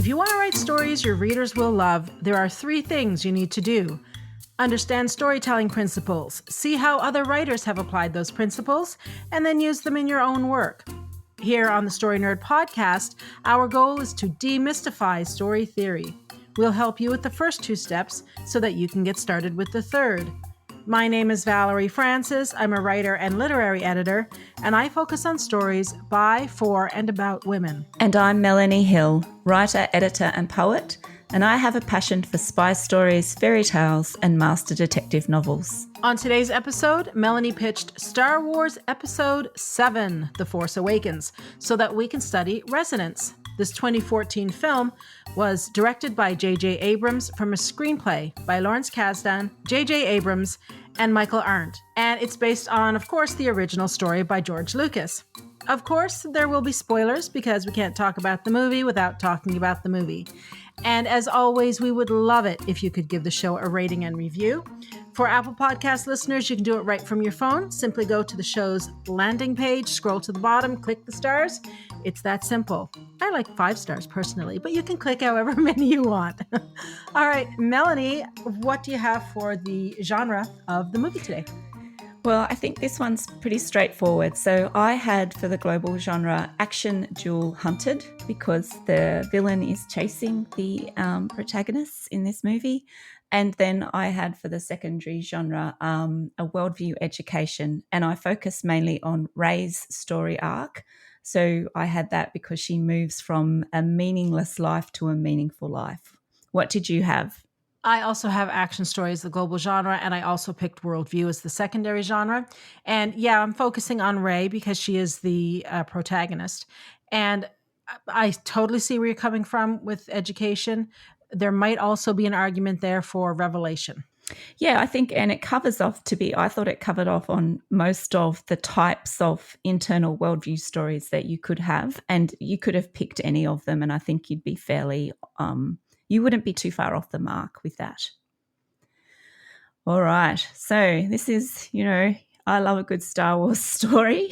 If you want to write stories your readers will love, there are 3 things you need to do. Understand storytelling principles, see how other writers have applied those principles, and then use them in your own work. Here on the Story Nerd podcast, our goal is to demystify story theory. We'll help you with the first 2 steps so that you can get started with the third. My name is Valerie Francis. I'm a writer and literary editor, and I focus on stories by, for, and about women. And I'm Melanie Hill, writer, editor, and poet, and I have a passion for spy stories, fairy tales, and master detective novels. On today's episode, Melanie pitched Star Wars Episode 7, The Force Awakens, so that we can study resonance. This 2014 film was directed by J.J. Abrams from a screenplay by Lawrence Kasdan, J.J. Abrams, and Michael Arndt. And it's based on, of course, the original story by George Lucas. Of course, there will be spoilers because we can't talk about the movie without talking about the movie. And as always, we would love it if you could give the show a rating and review. For Apple Podcast listeners, you can do it right from your phone. Simply go to the show's landing page, scroll to the bottom, click the stars. It's that simple. I like 5 stars personally, but you can click however many you want. All right, Melanie, what do you have for the genre of the movie today? Well, I think this one's pretty straightforward. So I had for the global genre action duel hunted because the villain is chasing the protagonists in this movie. And then I had for the secondary genre a worldview education, and I focused mainly on Rey's story arc. So I had that because she moves from a meaningless life to a meaningful life. What did you have? I also have action stories, the global genre, and I also picked worldview as the secondary genre. And yeah, I'm focusing on Rey because she is the protagonist. And I totally see where you're coming from with education. There might also be an argument there for revelation. Yeah, I think, and it covers off I thought it covered off on most of the types of internal worldview stories that you could have, and you could have picked any of them, and I think you'd be fairly, you wouldn't be too far off the mark with that. All right, so this is, I love a good Star Wars story.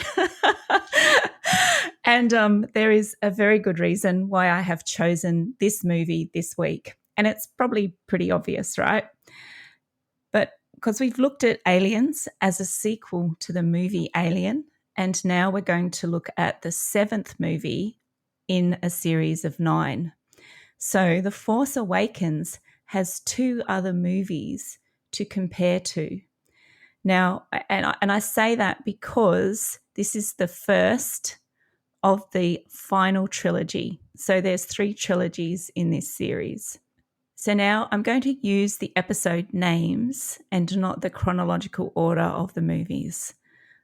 And there is a very good reason why I have chosen this movie this week. And it's probably pretty obvious, right? But because we've looked at Aliens as a sequel to the movie Alien, and now we're going to look at the 7th movie in a series of 9. So The Force Awakens has 2 other movies to compare to. Now, and I say that because this is the first of the final trilogy. So there's 3 trilogies in this series. So now I'm going to use the episode names and not the chronological order of the movies.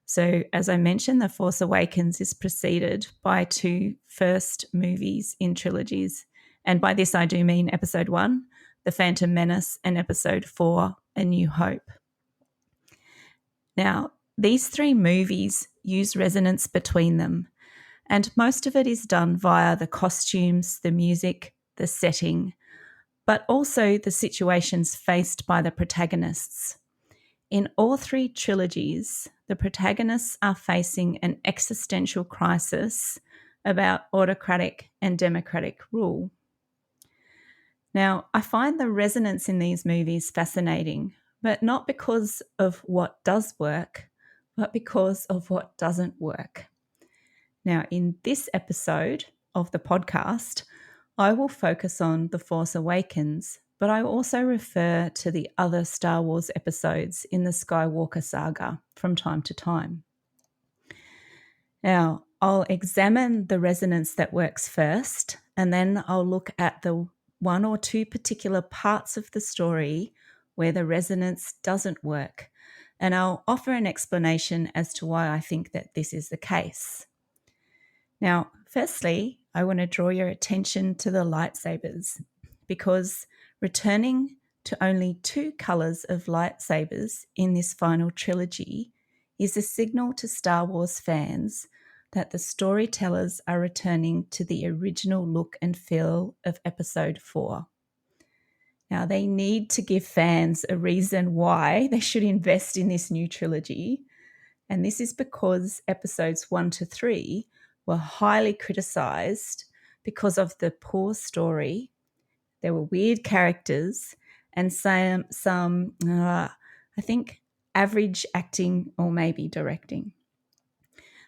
So as I mentioned, The Force Awakens is preceded by 2 first movies in trilogies. And by this I do mean episode 1, The Phantom Menace, and episode 4, A New Hope. Now, these 3 movies use resonance between them, and most of it is done via the costumes, the music, the setting, but also the situations faced by the protagonists. In all 3 trilogies, the protagonists are facing an existential crisis about autocratic and democratic rule. Now, I find the resonance in these movies fascinating, but not because of what does work, but because of what doesn't work. Now, in this episode of the podcast, I will focus on The Force Awakens, but I also refer to the other Star Wars episodes in the Skywalker saga from time to time. Now, I'll examine the resonance that works first, and then I'll look at the 1 or 2 particular parts of the story where the resonance doesn't work, and I'll offer an explanation as to why I think that this is the case. Now, firstly, I want to draw your attention to the lightsabres, because returning to only 2 colours of lightsabers in this final trilogy is a signal to Star Wars fans that the storytellers are returning to the original look and feel of episode 4. Now, they need to give fans a reason why they should invest in this new trilogy, and this is because episodes 1 to 3 were highly criticised because of the poor story. There were weird characters and some I think, average acting or maybe directing.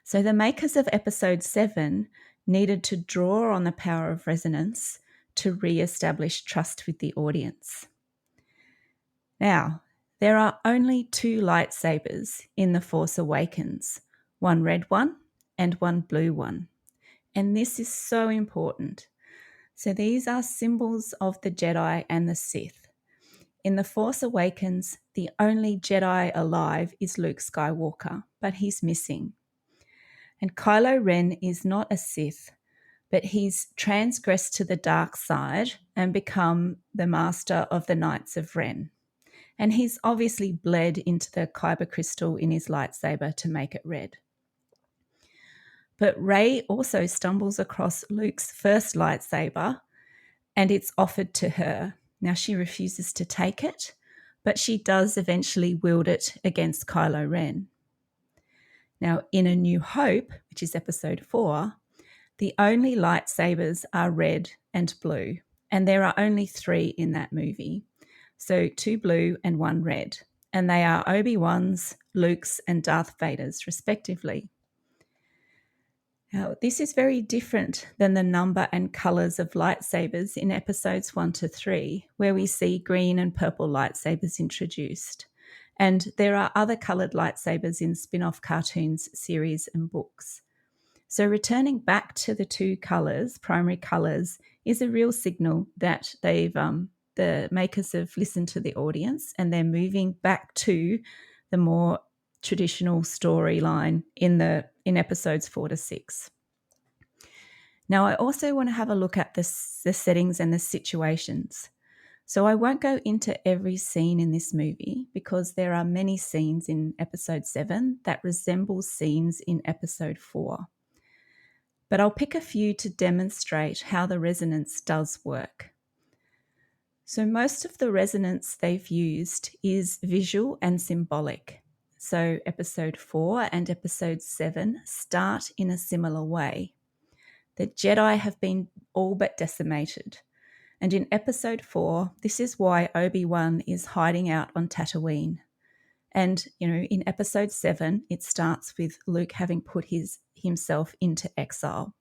So the makers of episode 7 needed to draw on the power of resonance to re-establish trust with the audience. Now, there are only 2 lightsabers in The Force Awakens, one red one and one blue one. And this is so important. So these are symbols of the Jedi and the Sith. In The Force Awakens, the only Jedi alive is Luke Skywalker, but he's missing. And Kylo Ren is not a Sith, but he's transgressed to the dark side and become the master of the Knights of Ren. And he's obviously bled into the kyber crystal in his lightsaber to make it red. But Rey also stumbles across Luke's first lightsaber and it's offered to her. Now she refuses to take it, but she does eventually wield it against Kylo Ren. Now in A New Hope, which is episode 4, the only lightsabers are red and blue, and there are only 3 in that movie. So 2 blue and 1 red, and they are Obi-Wan's, Luke's and Darth Vader's respectively. Now, this is very different than the number and colours of lightsabers in episodes 1 to 3, where we see green and purple lightsabers introduced. And there are other coloured lightsabers in spin-off cartoons, series and books. So returning back to the 2 colours, primary colours, is a real signal that the makers have listened to the audience and they're moving back to the more traditional storyline in episodes 4 to 6. Now, I also want to have a look at the settings and the situations. So I won't go into every scene in this movie because there are many scenes in episode 7 that resemble scenes in episode 4. But I'll pick a few to demonstrate how the resonance does work. So most of the resonance they've used is visual and symbolic. So episode 4 and episode 7 start in a similar way. The Jedi have been all but decimated. And in episode 4, this is why Obi-Wan is hiding out on Tatooine. And, in episode 7, it starts with Luke having put himself into exile.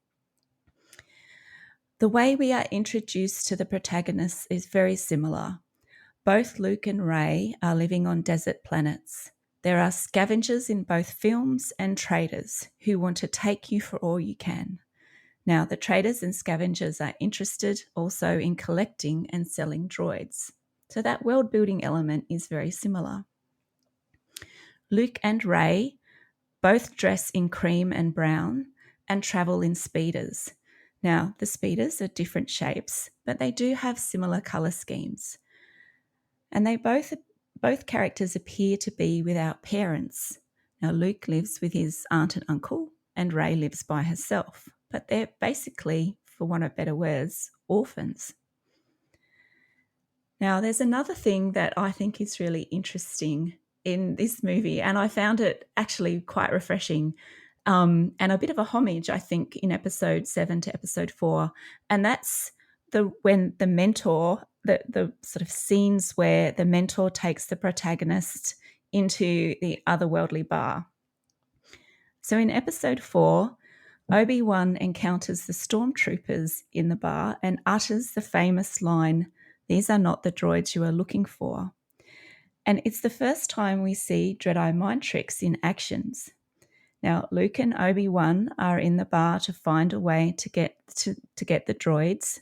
The way we are introduced to the protagonists is very similar. Both Luke and Rey are living on desert planets. There are scavengers in both films and traders who want to take you for all you can. Now, the traders and scavengers are interested also in collecting and selling droids. So that world-building element is very similar. Luke and Rey both dress in cream and brown and travel in speeders. Now, the speeders are different shapes, but they do have similar colour schemes. And they both characters appear to be without parents. Now, Luke lives with his aunt and uncle, and Rey lives by herself. But they're basically, for want of better words, orphans. Now, there's another thing that I think is really interesting in this movie, and I found it actually quite refreshing and a bit of a homage, I think, in episode 7 to episode 4, and that's when the mentor, the sort of scenes where the mentor takes the protagonist into the otherworldly bar. So in episode 4, Obi-Wan encounters the stormtroopers in the bar and utters the famous line, "These are not the droids you are looking for." And it's the first time we see Jedi mind tricks in actions. Now, Luke and Obi-Wan are in the bar to find a way to get the droids,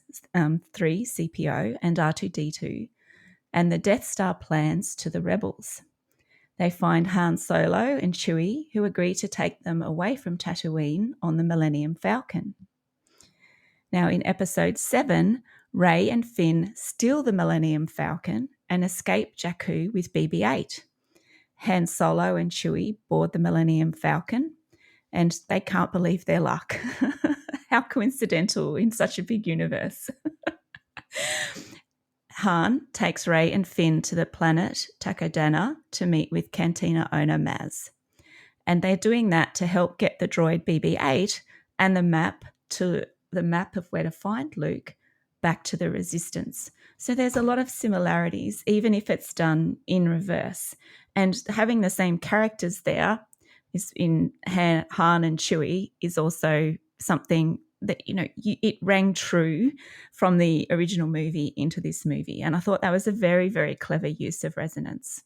3, CPO and R2-D2, and the Death Star plans to the rebels. They find Han Solo and Chewie, who agree to take them away from Tatooine on the Millennium Falcon. Now, in episode 7, Rey and Finn steal the Millennium Falcon and escape Jakku with BB-8. Han Solo and Chewie board the Millennium Falcon, and they can't believe their luck. How coincidental in such a big universe. Han takes Rey and Finn to the planet Takodana to meet with Cantina owner Maz. And they're doing that to help get the droid BB-8 and the map to the map of where to find Luke back to the Resistance. So there's a lot of similarities, even if it's done in reverse. And having the same characters there is in Han and Chewie is also something that, it rang true from the original movie into this movie. And I thought that was a very, very clever use of resonance.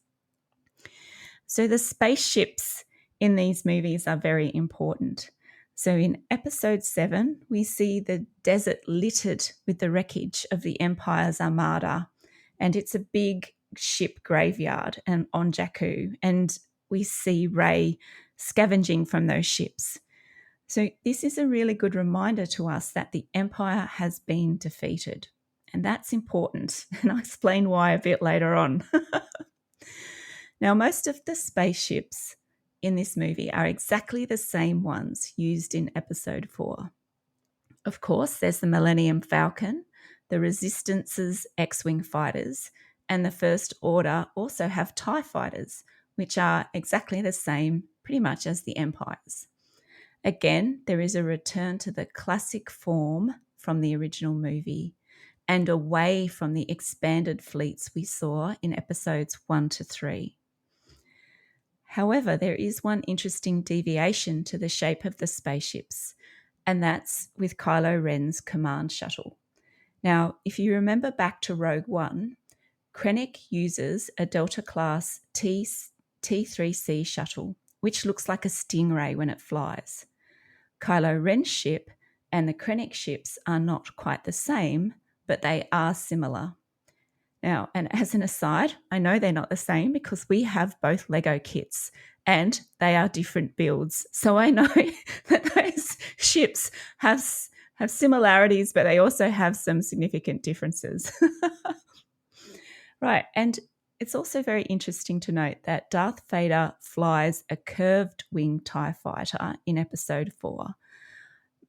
So the spaceships in these movies are very important. So in episode 7, we see the desert littered with the wreckage of the Empire's armada, and it's a big ship graveyard and on Jakku, and we see Rey scavenging from those ships. So this is a really good reminder to us that the Empire has been defeated, and that's important, and I'll explain why a bit later on. Now, most of the spaceships in this movie are exactly the same ones used in episode 4. Of course, there's the Millennium Falcon, the Resistance's X-Wing fighters, and the First Order also have TIE fighters, which are exactly the same pretty much as the Empire's. Again, there is a return to the classic form from the original movie and away from the expanded fleets we saw in episodes 1 to 3. However, there is one interesting deviation to the shape of the spaceships, and that's with Kylo Ren's command shuttle. Now, if you remember back to Rogue One, Krennic uses a Delta-class T3C shuttle, which looks like a stingray when it flies. Kylo Ren's ship and the Krennic ships are not quite the same, but they are similar. Now, and as an aside, I know they're not the same because we have both Lego kits and they are different builds. So I know that those ships have similarities, but they also have some significant differences. Right, and it's also very interesting to note that Darth Vader flies a curved wing TIE fighter in episode 4.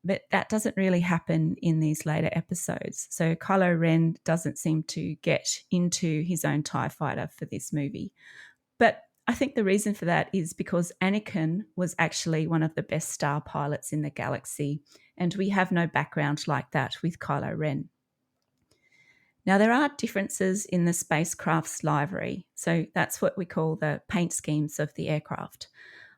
But that doesn't really happen in these later episodes. So Kylo Ren doesn't seem to get into his own TIE fighter for this movie. But I think the reason for that is because Anakin was actually one of the best star pilots in the galaxy, and we have no background like that with Kylo Ren. Now, there are differences in the spacecraft's livery. So that's what we call the paint schemes of the aircraft.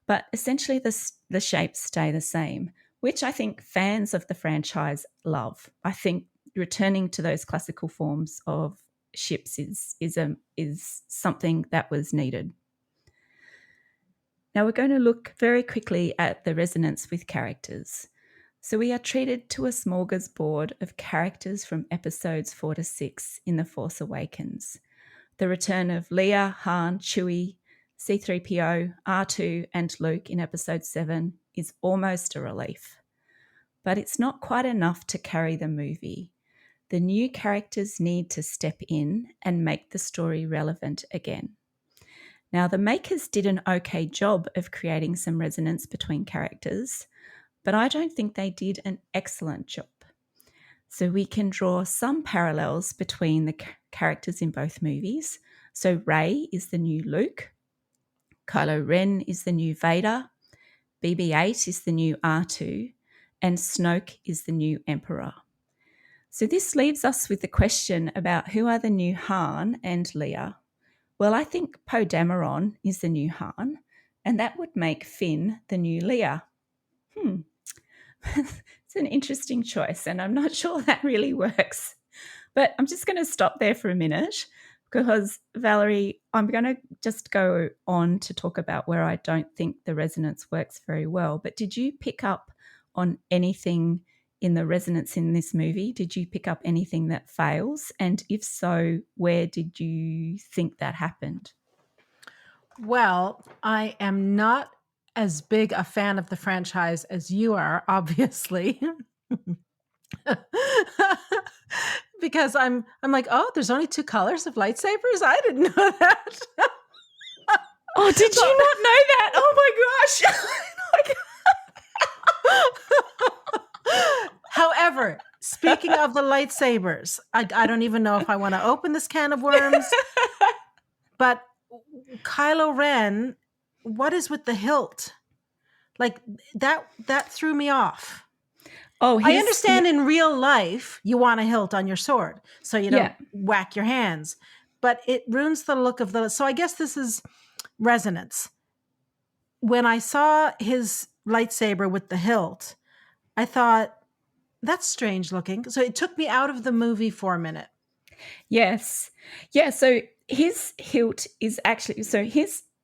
But essentially the shapes stay the same, which I think fans of the franchise love. I think returning to those classical forms of ships is something that was needed. Now we're going to look very quickly at the resonance with characters. So we are treated to a smorgasbord of characters from episodes 4 to 6 in The Force Awakens. The return of Leia, Han, Chewie, C-3PO, R2 and Luke in episode 7 is almost a relief. But it's not quite enough to carry the movie. The new characters need to step in and make the story relevant again. Now, the makers did an okay job of creating some resonance between characters, but I don't think they did an excellent job. So we can draw some parallels between the characters in both movies. So Rey is the new Luke, Kylo Ren is the new Vader, BB-8 is the new R2, and Snoke is the new Emperor. So this leaves us with the question about who are the new Han and Leia. Well, I think Poe Dameron is the new Han, and that would make Finn the new Leia. It's an interesting choice, and I'm not sure that really works. But I'm just going to stop there for a minute because, Valerie, I'm going to just go on to talk about where I don't think the resonance works very well. But did you pick up on anything in the resonance in this movie? Did you pick up anything that fails? And if so, where did you think that happened? Well, I am not as big a fan of the franchise as you are, obviously. Because I'm like, oh, there's only 2 colors of lightsabers? I didn't know that. Oh, did you not know that? Oh my gosh. However, speaking of the lightsabers, I don't even know if I want to open this can of worms. But Kylo Ren, what is with the hilt? Like that threw me off. Oh, I understand in real life you want a hilt on your sword so you don't whack your hands, but it ruins the look of the. So I guess this is resonance. When I saw his lightsaber with the hilt, I thought, that's strange looking. So it took me out of the movie for a minute. Yes. Yeah. So his hilt is actually,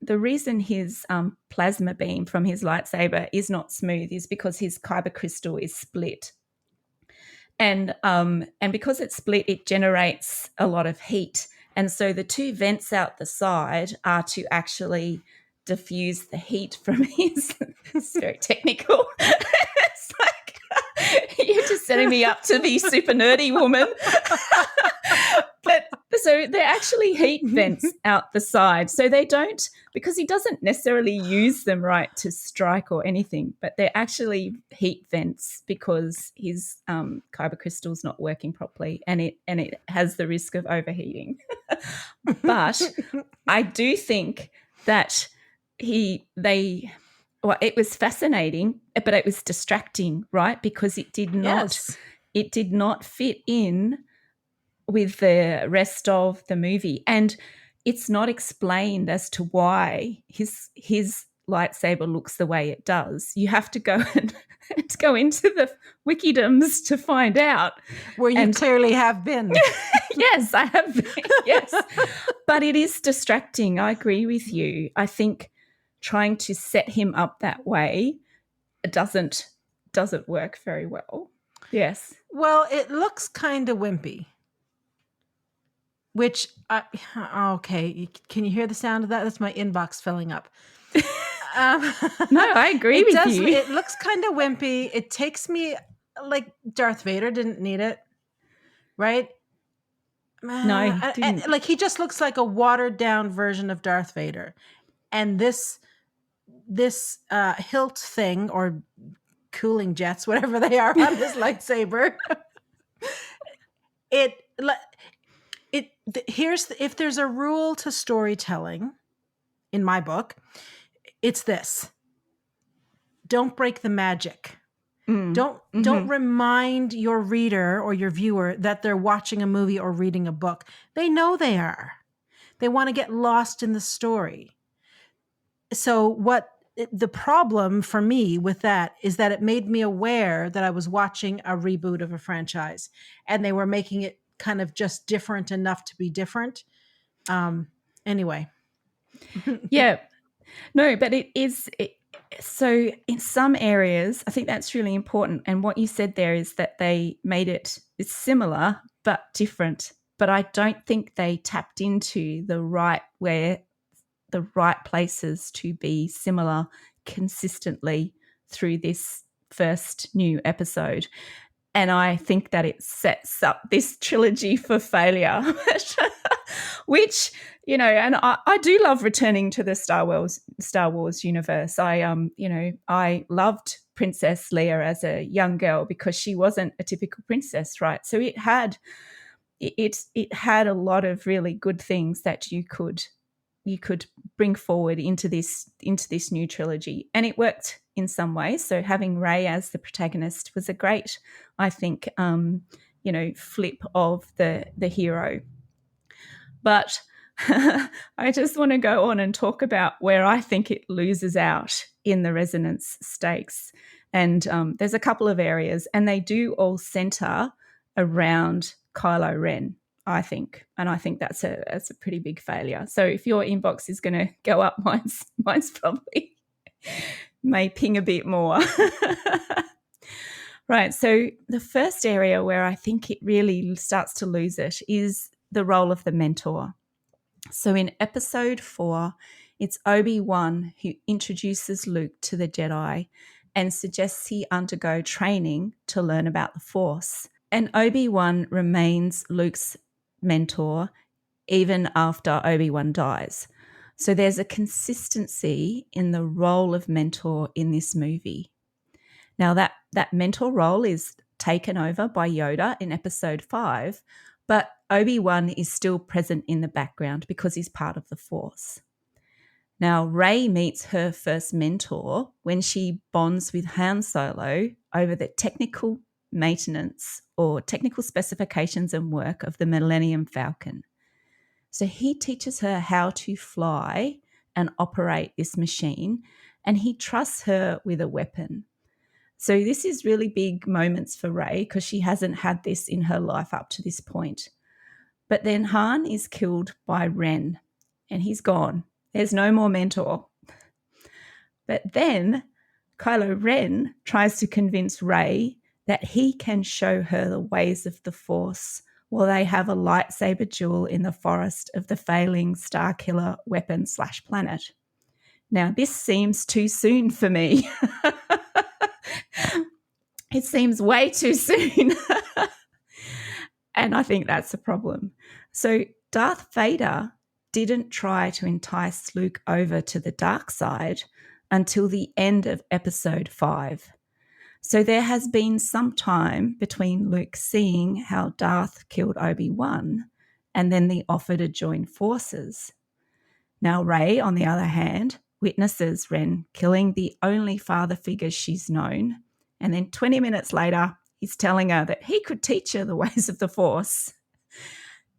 the reason his plasma beam from his lightsaber is not smooth is because his kyber crystal is split. And because it's split, it generates a lot of heat. And so the two vents out the side are to actually diffuse the heat from his. It's very technical. It's like you're just setting me up to be super nerdy woman. But so they're actually heat vents out the side. So they don't, because he doesn't necessarily use them right to strike or anything, but they're actually heat vents because his kyber crystal's not working properly and it has the risk of overheating. But I do think that it was fascinating, but it was distracting, right? Because it did not fit in with the rest of the movie, and it's not explained as to why his lightsaber looks the way it does. You have to go and to go into the wikidoms to find out. Where you clearly have been. Yes, I have been. Yes, but it is distracting. I agree with you. I think trying to set him up that way doesn't work very well. Yes. Well, it looks kind of wimpy. Which, okay, can you hear the sound of that? That's my inbox filling up. No, I agree with you. It looks kind of wimpy. It takes me, like Darth Vader didn't need it, right? No, he didn't. Like he just looks like a watered down version of Darth Vader. And this hilt thing or cooling jets, whatever they are on his lightsaber, if there's a rule to storytelling in my book, it's this: don't break the magic. Don't remind your reader or your viewer that they're watching a movie or reading a book. They know they are. They want to get lost in the story. So the problem for me with that is that it made me aware that I was watching a reboot of a franchise and they were making it kind of just different enough to be different. Anyway. Yeah. No, but it is. So in some areas, I think that's really important. And what you said there is that they made it's similar but different. But I don't think they tapped into the right places to be similar consistently through this first new episode. And I think that it sets up this trilogy for failure, which, and I do love returning to the Star Wars universe. I loved Princess Leia as a young girl because she wasn't a typical princess, right? So it had a lot of really good things that you could bring forward into this new trilogy, and it worked in some ways. So having Rey as the protagonist was a great, I think, flip of the hero. But I just want to go on and talk about where I think it loses out in the resonance stakes. And there's a couple of areas, and they do all center around Kylo Ren, I think. And I think that's a pretty big failure. So if your inbox is going to go up, mine's probably may ping a bit more. Right. So the first area where I think it really starts to lose it is the role of the mentor. So in episode 4, it's Obi-Wan who introduces Luke to the Jedi and suggests he undergo training to learn about the Force. And Obi-Wan remains Luke's mentor even after Obi-Wan dies. So there's a consistency in the role of mentor in this movie. Now that mentor role is taken over by Yoda in episode 5, but Obi-Wan is still present in the background because he's part of the Force. Now, Rey meets her first mentor when she bonds with Han Solo over the technical maintenance or technical specifications and work of the Millennium Falcon. So he teaches her how to fly and operate this machine, and he trusts her with a weapon. So this is really big moments for Rey because she hasn't had this in her life up to this point. But then Han is killed by Ren, and he's gone. There's no more mentor. But then Kylo Ren tries to convince Rey that he can show her the ways of the Force while they have a lightsaber duel in the forest of the failing Starkiller weapon/planet. Now, this seems too soon for me. It seems way too soon. And I think that's a problem. So Darth Vader didn't try to entice Luke over to the dark side until the end of episode 5. So there has been some time between Luke seeing how Darth killed Obi-Wan and then the offer to join forces. Now Rey, on the other hand, witnesses Ren killing the only father figure she's known, and then 20 minutes later, he's telling her that he could teach her the ways of the Force.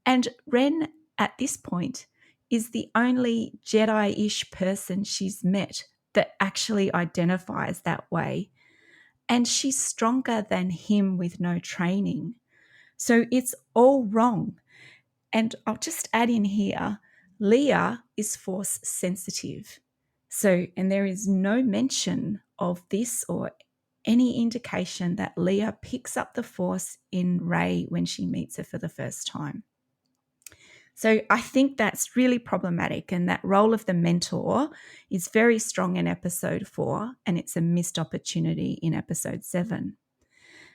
And Ren, at this point, is the only Jedi-ish person she's met that actually identifies that way. And she's stronger than him with no training. So it's all wrong. And I'll just add in here, Leia is Force sensitive. So, and there is no mention of this or any indication that Leia picks up the Force in Rey when she meets her for the first time. So I think that's really problematic, and that role of the mentor is very strong in episode 4, and it's a missed opportunity in episode 7.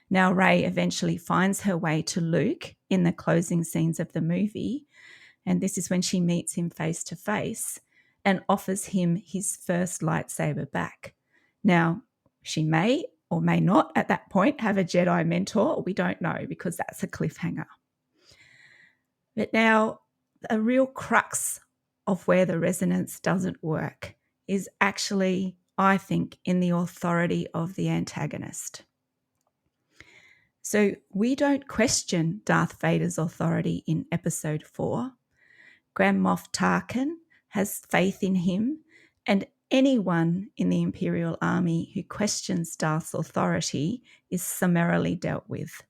Now Rey eventually finds her way to Luke in the closing scenes of the movie, and this is when she meets him face to face and offers him his first lightsaber back. Now, she may or may not at that point have a Jedi mentor. We don't know because that's a cliffhanger. But now, a real crux of where the resonance doesn't work is actually, I think, in the authority of the antagonist. So we don't question Darth Vader's authority in episode 4. Grand Moff Tarkin has faith in him, and anyone in the Imperial Army who questions Darth's authority is summarily dealt with.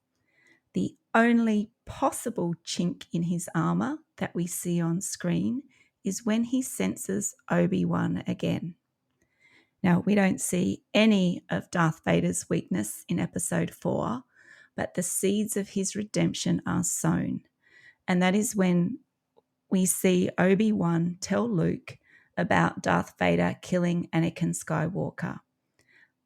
The only possible chink in his armour that we see on screen is when he senses Obi-Wan again. Now, we don't see any of Darth Vader's weakness in episode 4, but the seeds of his redemption are sown. And that is when we see Obi-Wan tell Luke about Darth Vader killing Anakin Skywalker.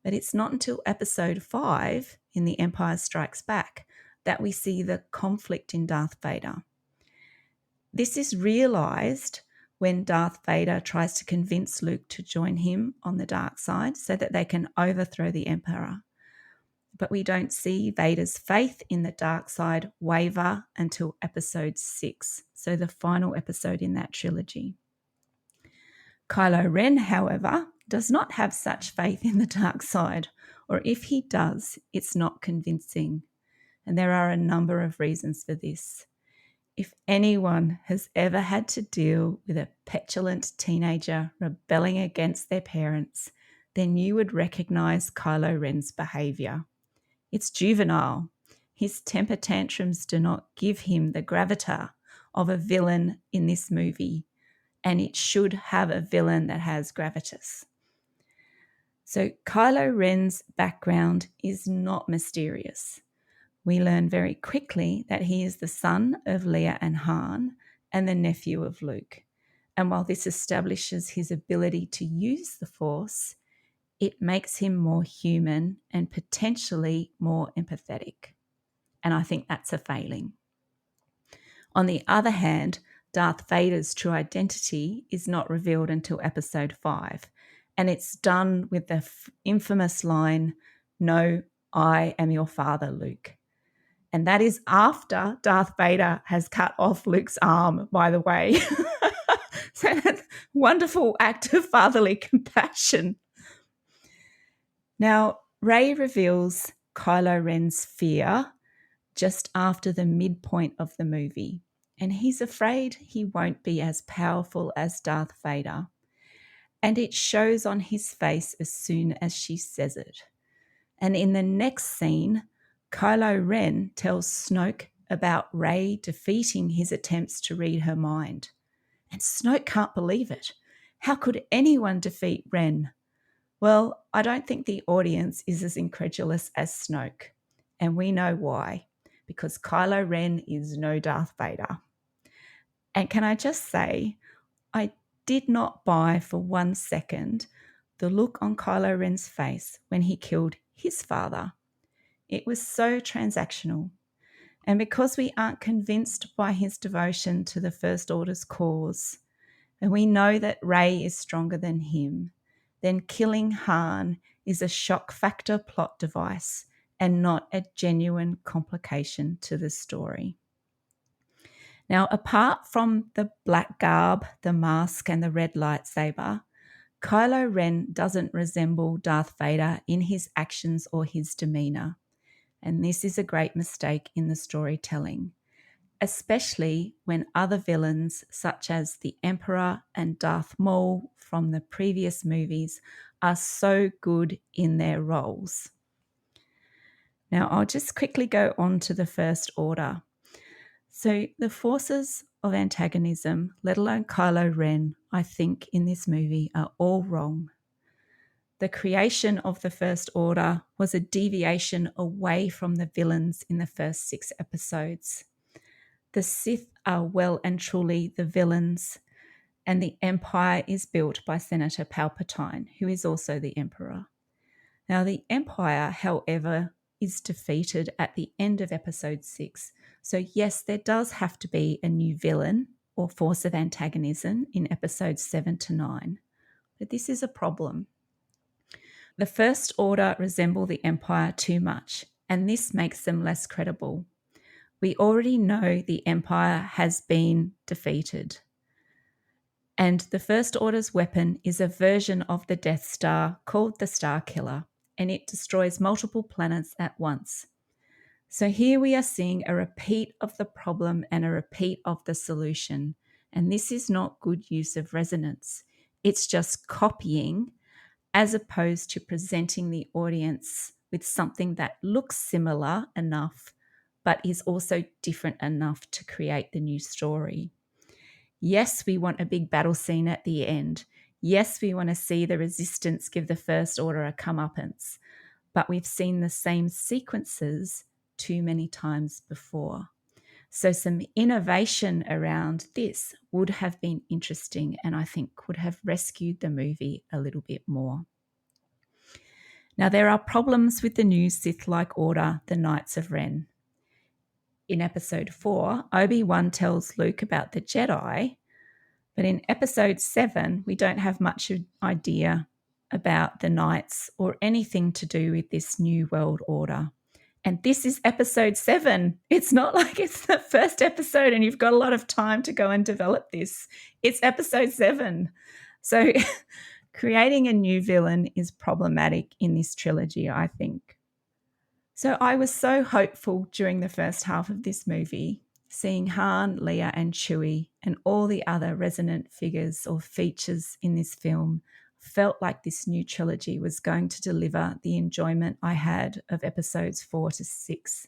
But it's not until episode 5 in The Empire Strikes Back that we see the conflict in Darth Vader. This is realised when Darth Vader tries to convince Luke to join him on the dark side so that they can overthrow the Emperor. But we don't see Vader's faith in the dark side waver until episode 6, so the final episode in that trilogy. Kylo Ren, however, does not have such faith in the dark side, or if he does, it's not convincing. And there are a number of reasons for this. If anyone has ever had to deal with a petulant teenager rebelling against their parents, then you would recognise Kylo Ren's behaviour. It's juvenile. His temper tantrums do not give him the gravitas of a villain in this movie, and it should have a villain that has gravitas. So Kylo Ren's background is not mysterious. We learn very quickly that he is the son of Leia and Han and the nephew of Luke. And while this establishes his ability to use the Force, it makes him more human and potentially more empathetic. And I think that's a failing. On the other hand, Darth Vader's true identity is not revealed until episode 5. And it's done with the infamous line, "No, I am your father, Luke." And that is after Darth Vader has cut off Luke's arm, by the way. So that's Wonderful act of fatherly compassion. Now, Rey reveals Kylo Ren's fear just after the midpoint of the movie, and he's afraid he won't be as powerful as Darth Vader. And it shows on his face as soon as she says it. And in the next scene, Kylo Ren tells Snoke about Rey defeating his attempts to read her mind. And Snoke can't believe it. How could anyone defeat Ren? Well, I don't think the audience is as incredulous as Snoke. And we know why. Because Kylo Ren is no Darth Vader. And can I just say, I did not buy for 1 second the look on Kylo Ren's face when he killed his father. It was so transactional. And because we aren't convinced by his devotion to the First Order's cause, and we know that Rey is stronger than him, then killing Han is a shock factor plot device and not a genuine complication to the story. Now, apart from the black garb, the mask, and the red lightsaber, Kylo Ren doesn't resemble Darth Vader in his actions or his demeanour. And this is a great mistake in the storytelling, especially when other villains such as the Emperor and Darth Maul from the previous movies are so good in their roles. Now, I'll just quickly go on to the First Order. So the forces of antagonism, let alone Kylo Ren, I think in this movie are all wrong. The creation of the First Order was a deviation away from the villains in the first 6 episodes. The Sith are well and truly the villains, and the Empire is built by Senator Palpatine, who is also the Emperor. Now, the Empire, however, is defeated at the end of episode 6. So yes, there does have to be a new villain or force of antagonism in episodes 7 to 9. But this is a problem. The First Order resemble the Empire too much, and this makes them less credible. We already know the Empire has been defeated. And the First Order's weapon is a version of the Death Star called the Star Killer, and it destroys multiple planets at once. So here we are seeing a repeat of the problem and a repeat of the solution. And this is not good use of resonance. It's just copying as opposed to presenting the audience with something that looks similar enough, but is also different enough to create the new story. Yes, we want a big battle scene at the end. Yes, we want to see the Resistance give the First Order a comeuppance, but we've seen the same sequences too many times before. So some innovation around this would have been interesting and I think could have rescued the movie a little bit more. Now, there are problems with the new Sith-like order, the Knights of Ren. In episode 4, Obi-Wan tells Luke about the Jedi, but in episode 7, we don't have much idea about the Knights or anything to do with this new world order. And this is episode 7. It's not like it's the first episode and you've got a lot of time to go and develop this. It's episode 7. So creating a new villain is problematic in this trilogy, I think. So I was so hopeful during the first half of this movie, seeing Han, Leia and Chewie and all the other resonant figures or features in this film felt like this new trilogy was going to deliver the enjoyment I had of episodes 4 to 6.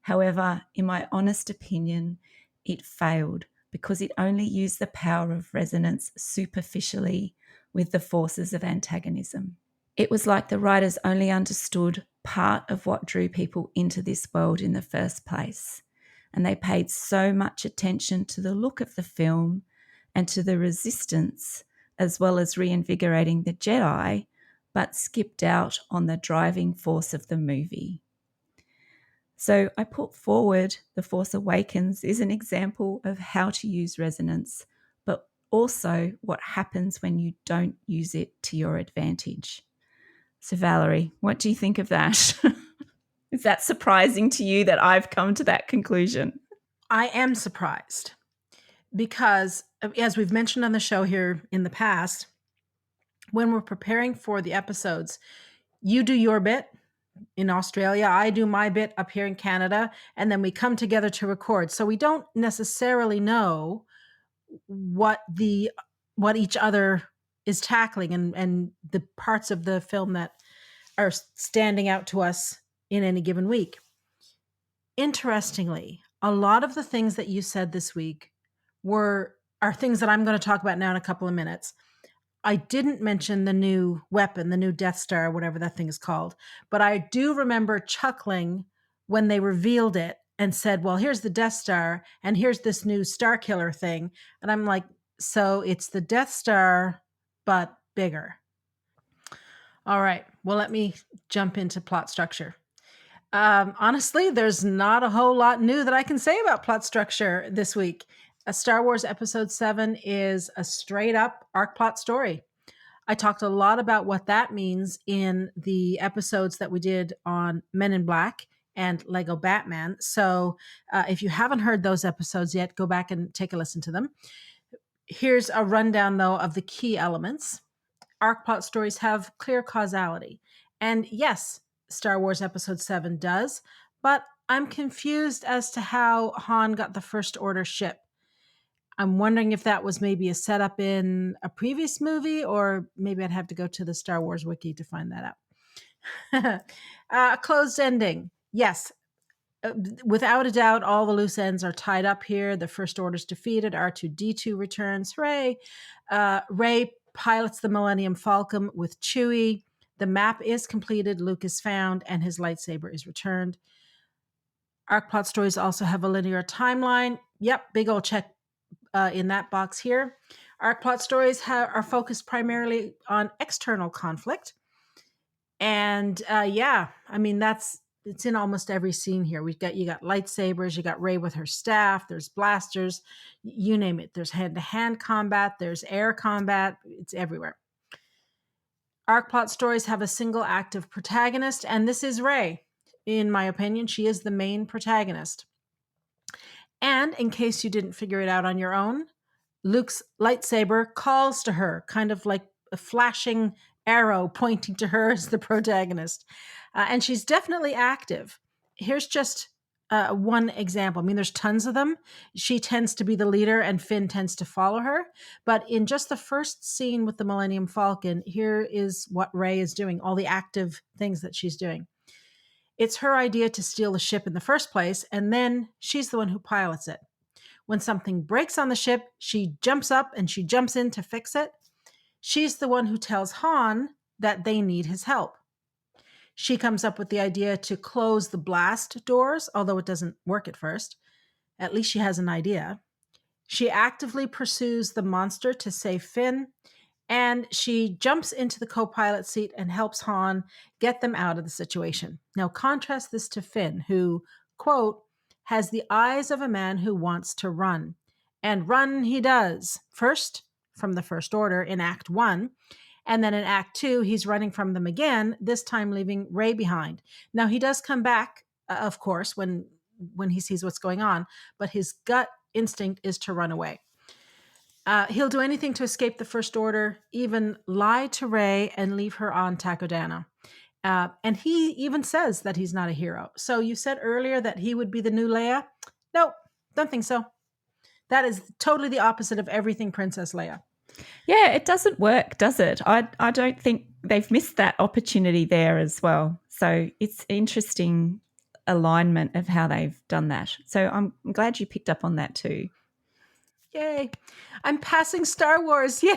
However, in my honest opinion, it failed because it only used the power of resonance superficially with the forces of antagonism. It was like the writers only understood part of what drew people into this world in the first place, and they paid so much attention to the look of the film and to the Resistance, as well as reinvigorating the Jedi, but skipped out on the driving force of the movie. So I put forward The Force Awakens is an example of how to use resonance, but also what happens when you don't use it to your advantage. So Valerie, what do you think of that? Is that surprising to you that I've come to that conclusion? I am surprised because as we've mentioned on the show here in the past, when we're preparing for the episodes, you do your bit in Australia, I do my bit up here in Canada, and then we come together to record. So we don't necessarily know what each other is tackling and the parts of the film that are standing out to us in any given week. Interestingly, a lot of the things that you said this week are things that I'm going to talk about now in a couple of minutes. I didn't mention the new weapon, the new Death Star, whatever that thing is called, but I do remember chuckling when they revealed it and said, well, here's the Death Star and here's this new Star Killer thing. And I'm like, so it's the Death Star, but bigger. All right. Well, let me jump into plot structure. Honestly, there's not a whole lot new that I can say about plot structure this week. A Star Wars Episode 7 is a straight up archplot story. I talked a lot about what that means in the episodes that we did on Men in Black and Lego Batman. So if you haven't heard those episodes yet, go back and take a listen to them. Here's a rundown, though, of the key elements. Archplot stories have clear causality. And yes, Star Wars Episode 7 does, but I'm confused as to how Han got the First Order ship. I'm wondering if that was maybe a setup in a previous movie, or maybe I'd have to go to the Star Wars wiki to find that out. A closed ending. Yes, without a doubt, all the loose ends are tied up here. The First Order's defeated. R2-D2 returns. Hooray. Rey pilots the Millennium Falcon with Chewie. The map is completed. Luke is found, and his lightsaber is returned. Archplot stories also have a linear timeline. Yep, big old check in that box here. Archplot stories are focused primarily on external conflict. And it's in almost every scene here. You got lightsabers, you got Rey with her staff, there's blasters, you name it. There's hand-to-hand combat, there's air combat, it's everywhere. Archplot stories have a single active protagonist, and this is Rey. In my opinion, she is the main protagonist. And in case you didn't figure it out on your own, Luke's lightsaber calls to her, kind of like a flashing arrow pointing to her as the protagonist. And she's definitely active. Here's just one example. I mean, there's tons of them. She tends to be the leader and Finn tends to follow her. But in just the first scene with the Millennium Falcon, here is what Rey is doing, all the active things that she's doing. It's her idea to steal the ship in the first place, and then she's the one who pilots it. When something breaks on the ship, she jumps up and she jumps in to fix it. She's the one who tells Han that they need his help. She comes up with the idea to close the blast doors, although it doesn't work at first. At least she has an idea. She actively pursues the monster to save Finn, and she jumps into the co-pilot seat and helps Han get them out of the situation. Now, contrast this to Finn, who, quote, has the eyes of a man who wants to run. And run he does. First, from the First Order in Act 1, and then in Act 2, he's running from them again, this time leaving Rey behind. Now, he does come back, of course, when he sees what's going on, but his gut instinct is to run away. He'll do anything to escape the First Order, even lie to Rey and leave her on Takodana. And he even says that he's not a hero. So you said earlier that he would be the new Leia? Nope, don't think so. That is totally the opposite of everything Princess Leia. Yeah, it doesn't work, does it? I don't think they've missed that opportunity there as well. So it's interesting alignment of how they've done that. So I'm glad you picked up on that too. Yay. I'm passing Star Wars. Yay.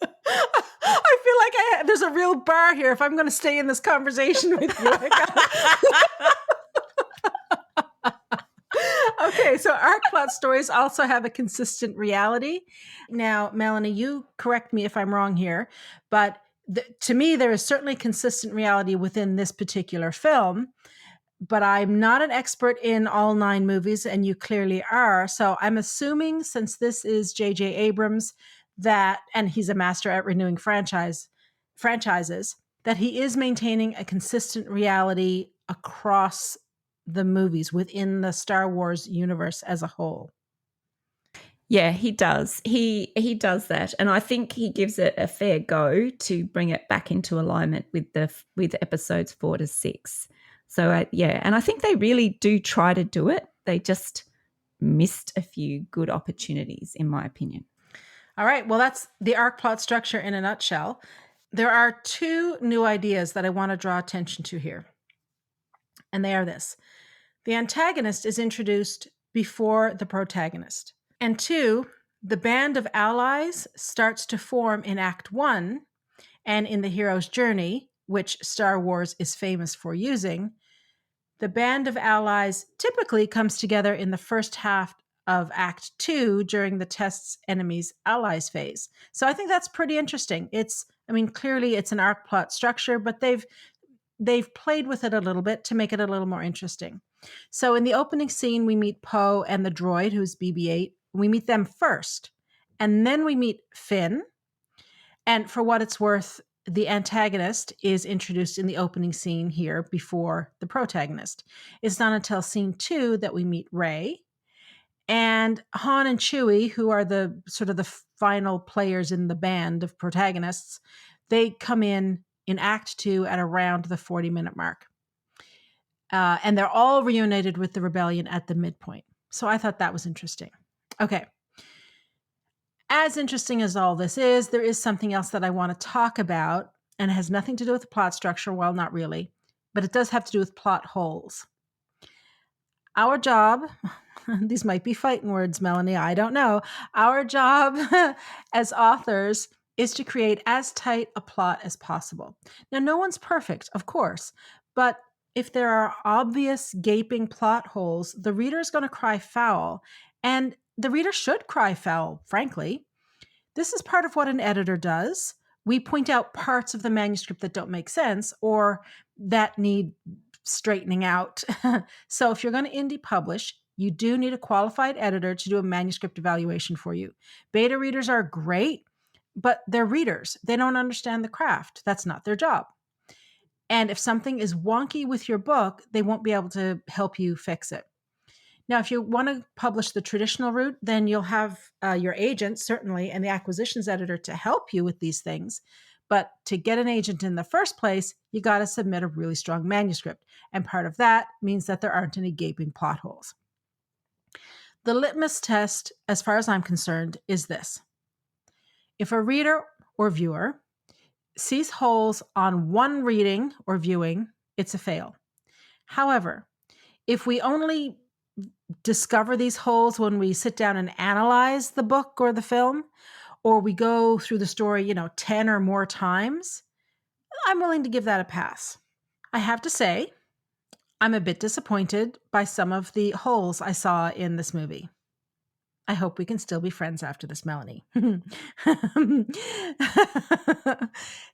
I feel like there's a real bar here if I'm going to stay in this conversation with you. Okay, so archplot stories also have a consistent reality. Now, Melanie, you correct me if I'm wrong here, but to me, there is certainly consistent reality within this particular film. But I'm not an expert in all 9 movies, and you clearly are. So I'm assuming, since this is J.J. Abrams, and he's a master at renewing franchises, that he is maintaining a consistent reality across the movies within the Star Wars universe as a whole. Yeah, he does. He does that, and I think he gives it a fair go to bring it back into alignment with episodes 4 to 6. So yeah, and I think they really do try to do it. They just missed a few good opportunities, in my opinion. All right, well, that's the arc plot structure in a nutshell. There are two new ideas that I want to draw attention to here, and they are this. The antagonist is introduced before the protagonist. And two, the band of allies starts to form in Act 1 and in the hero's journey, which Star Wars is famous for using. The band of allies typically comes together in the first half of Act 2 during the tests enemies allies phase. So I think that's pretty interesting. Clearly it's an arc plot structure, but they've played with it a little bit to make it a little more interesting. So in the opening scene, we meet Poe and the droid, who's BB-8. We meet them first, and then we meet Finn. And for what it's worth, the antagonist is introduced in the opening scene here before the protagonist. It's not until scene 2 that we meet Rey. And Han and Chewie, who are the sort of the final players in the band of protagonists, they come in Act 2 at around the 40-minute mark. And they're all reunited with the rebellion at the midpoint. So I thought that was interesting. Okay. As interesting as all this is, there is something else that I want to talk about, and it has nothing to do with the plot structure. Well, not really, but it does have to do with plot holes. Our job, these might be fighting words, Melanie, I don't know. Our job as authors is to create as tight a plot as possible. Now, no one's perfect, of course, but if there are obvious gaping plot holes, the reader is going to cry foul, and the reader should cry foul, frankly. This is part of what an editor does. We point out parts of the manuscript that don't make sense or that need straightening out. So if you're going to indie publish, you do need a qualified editor to do a manuscript evaluation for you. Beta readers are great, but they're readers. They don't understand the craft. That's not their job. And if something is wonky with your book, they won't be able to help you fix it. Now, if you want to publish the traditional route, then you'll have your agent, certainly, and the acquisitions editor to help you with these things. But to get an agent in the first place, you got to submit a really strong manuscript. And part of that means that there aren't any gaping plot holes. The litmus test, as far as I'm concerned, is this. If a reader or viewer sees holes on one reading or viewing, it's a fail. However, if we only discover these holes when we sit down and analyze the book or the film, or we go through the story, 10 or more times, I'm willing to give that a pass. I have to say, I'm a bit disappointed by some of the holes I saw in this movie. I hope we can still be friends after this, Melanie.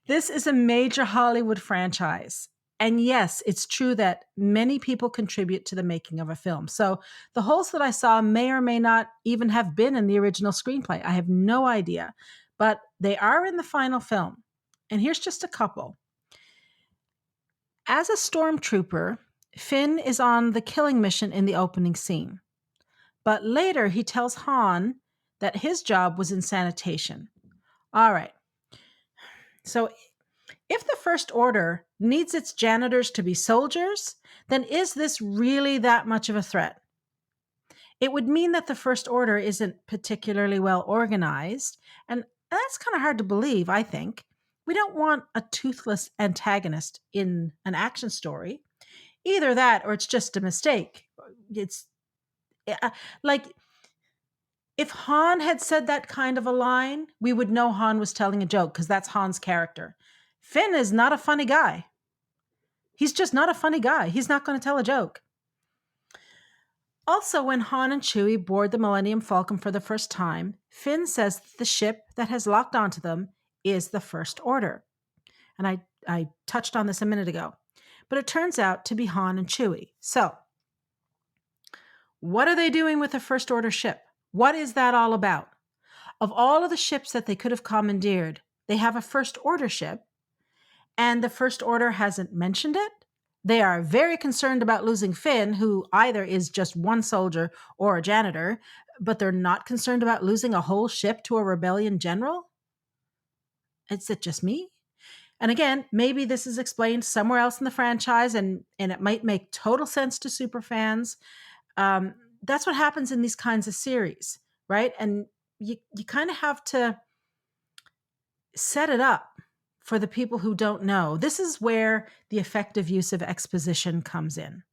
This is a major Hollywood franchise. And yes, it's true that many people contribute to the making of a film. So the holes that I saw may or may not even have been in the original screenplay. I have no idea. But they are in the final film. And here's just a couple. As a stormtrooper, Finn is on the killing mission in the opening scene. But later he tells Han that his job was in sanitation. All right. So if the First Order needs its janitors to be soldiers, then is this really that much of a threat? It would mean that the First Order isn't particularly well organized, and that's kind of hard to believe, I think. We don't want a toothless antagonist in an action story. Either that or it's just a mistake. It's like if Han had said that kind of a line, we would know Han was telling a joke because that's Han's character. Finn is not a funny guy. He's just not a funny guy. He's not going to tell a joke. Also, when Han and Chewie board the Millennium Falcon for the first time, Finn says that the ship that has locked onto them is the First Order. And I touched on this a minute ago. But it turns out to be Han and Chewie. So, what are they doing with the First Order ship? What is that all about? Of all of the ships that they could have commandeered, they have a First Order ship, and the First Order hasn't mentioned it. They are very concerned about losing Finn, who either is just one soldier or a janitor, but they're not concerned about losing a whole ship to a rebellion general? Is it just me? And again, maybe this is explained somewhere else in the franchise, and it might make total sense to super fans. That's what happens in these kinds of series, right? And you kind of have to set it up for the people who don't know. This is where the effective use of exposition comes in.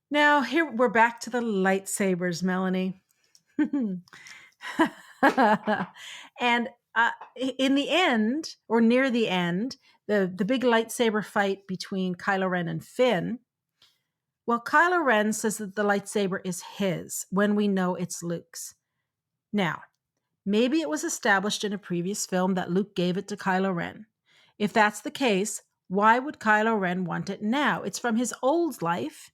Now, here we're back to the lightsabers, Melanie. And in the end, or near the end, the big lightsaber fight between Kyloren and Finn, well, Kylo Ren says that the lightsaber is his when we know it's Luke's. Now, maybe it was established in a previous film that Luke gave it to Kylo Ren. If that's the case, why would Kylo Ren want it now? It's from his old life,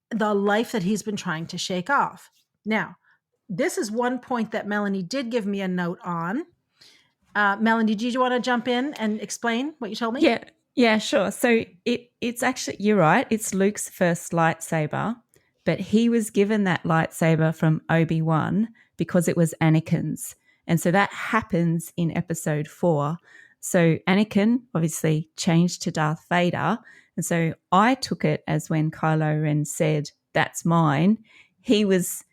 the life that he's been trying to shake off. Now, this is one point that Melanie did give me a note on. Melanie, did you want to jump in and explain what you told me? Yeah, sure. So it's actually, you're right, it's Luke's first lightsaber, but he was given that lightsaber from Obi-Wan because it was Anakin's. And so that happens in episode 4. So Anakin obviously changed to Darth Vader. And so I took it as when Kylo Ren said, "That's mine," he was,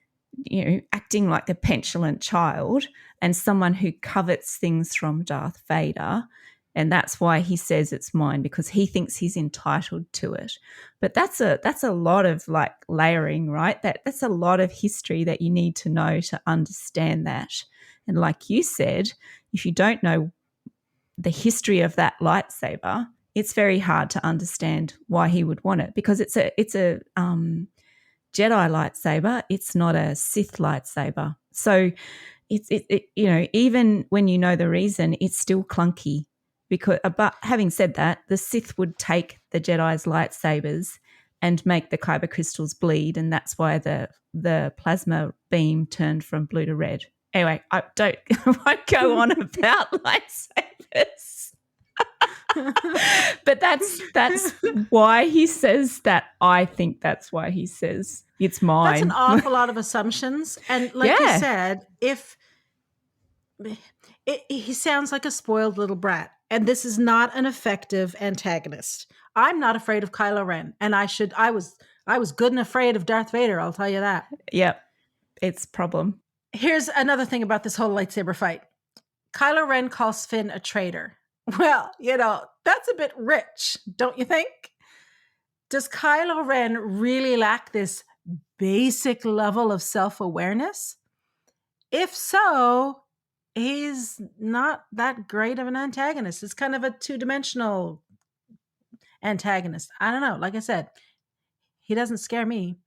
acting like a petulant child and someone who covets things from Darth Vader. And that's why he says it's mine, because he thinks he's entitled to it. But that's a lot of like layering, right? That's a lot of history that you need to know to understand that. And like you said, if you don't know the history of that lightsaber, it's very hard to understand why he would want it, because it's a Jedi lightsaber. It's not a Sith lightsaber. So it's even when you know the reason, it's still clunky. But having said that, the Sith would take the Jedi's lightsabers and make the kyber crystals bleed, and that's why the plasma beam turned from blue to red. Anyway, I won't go on about lightsabers. But that's why he says that. I think that's why he says it's mine. That's an awful lot of assumptions. And like you said, he sounds like a spoiled little brat. And this is not an effective antagonist. I'm not afraid of Kylo Ren, and I was good and afraid of Darth Vader, I'll tell you that. Yep. It's a problem. Here's another thing about this whole lightsaber fight. Kylo Ren calls Finn a traitor. Well, that's a bit rich, don't you think? Does Kylo Ren really lack this basic level of self-awareness? If so, he's not that great of an antagonist. It's kind of a two-dimensional antagonist. I don't know. Like I said, he doesn't scare me.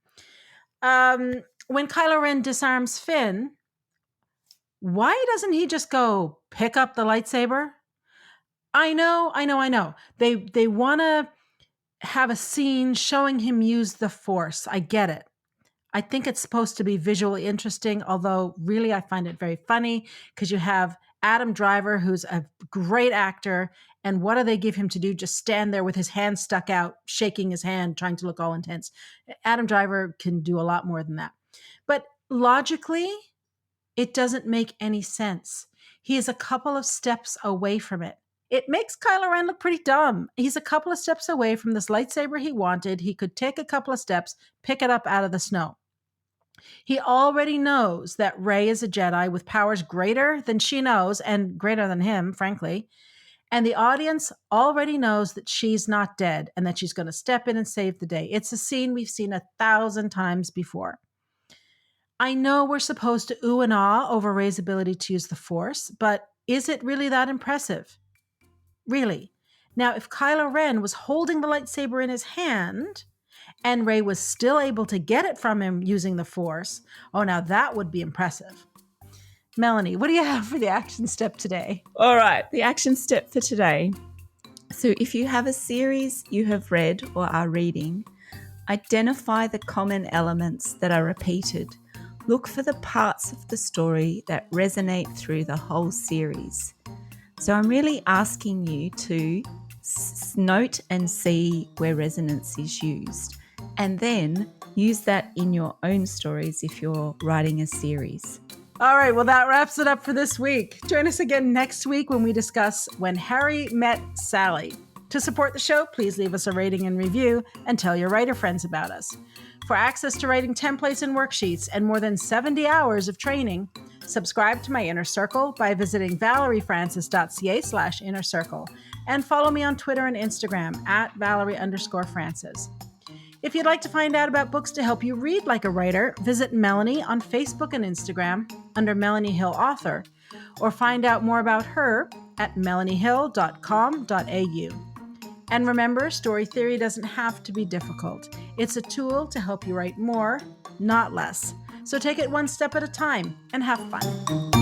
When Kylo Ren disarms Finn, why doesn't he just go pick up the lightsaber? I know. They want to have a scene showing him use the Force. I get it. I think it's supposed to be visually interesting, although really I find it very funny because you have Adam Driver, who's a great actor, and what do they give him to do? Just stand there with his hand stuck out, shaking his hand, trying to look all intense. Adam Driver can do a lot more than that. But logically, it doesn't make any sense. He is a couple of steps away from it. It makes Kylo Ren look pretty dumb. He's a couple of steps away from this lightsaber he wanted. He could take a couple of steps, pick it up out of the snow. He already knows that Rey is a Jedi with powers greater than she knows and greater than him, frankly. And the audience already knows that she's not dead and that she's going to step in and save the day. It's a scene we've seen 1,000 times before. I know we're supposed to ooh and ah over Rey's ability to use the Force, but is it really that impressive? Really? Now, if Kylo Ren was holding the lightsaber in his hand and Rey was still able to get it from him using the Force, oh, now that would be impressive. Melanie, what do you have for the action step today? All right, the action step for today. So if you have a series you have read or are reading, identify the common elements that are repeated. Look for the parts of the story that resonate through the whole series. So I'm really asking you to note and see where resonance is used. and then use that in your own stories if you're writing a series. All right, well, that wraps it up for this week. Join us again next week when we discuss When Harry Met Sally. To support the show, please leave us a rating and review and tell your writer friends about us. For access to writing templates and worksheets and more than 70 hours of training, subscribe to my Inner Circle by visiting valeriefrancis.ca/Inner Circle and follow me on Twitter and Instagram at Valerie_Francis. If you'd like to find out about books to help you read like a writer, visit Melanie on Facebook and Instagram under Melanie Hill Author, or find out more about her at melaniehill.com.au. And remember, story theory doesn't have to be difficult. It's a tool to help you write more, not less. So take it one step at a time and have fun.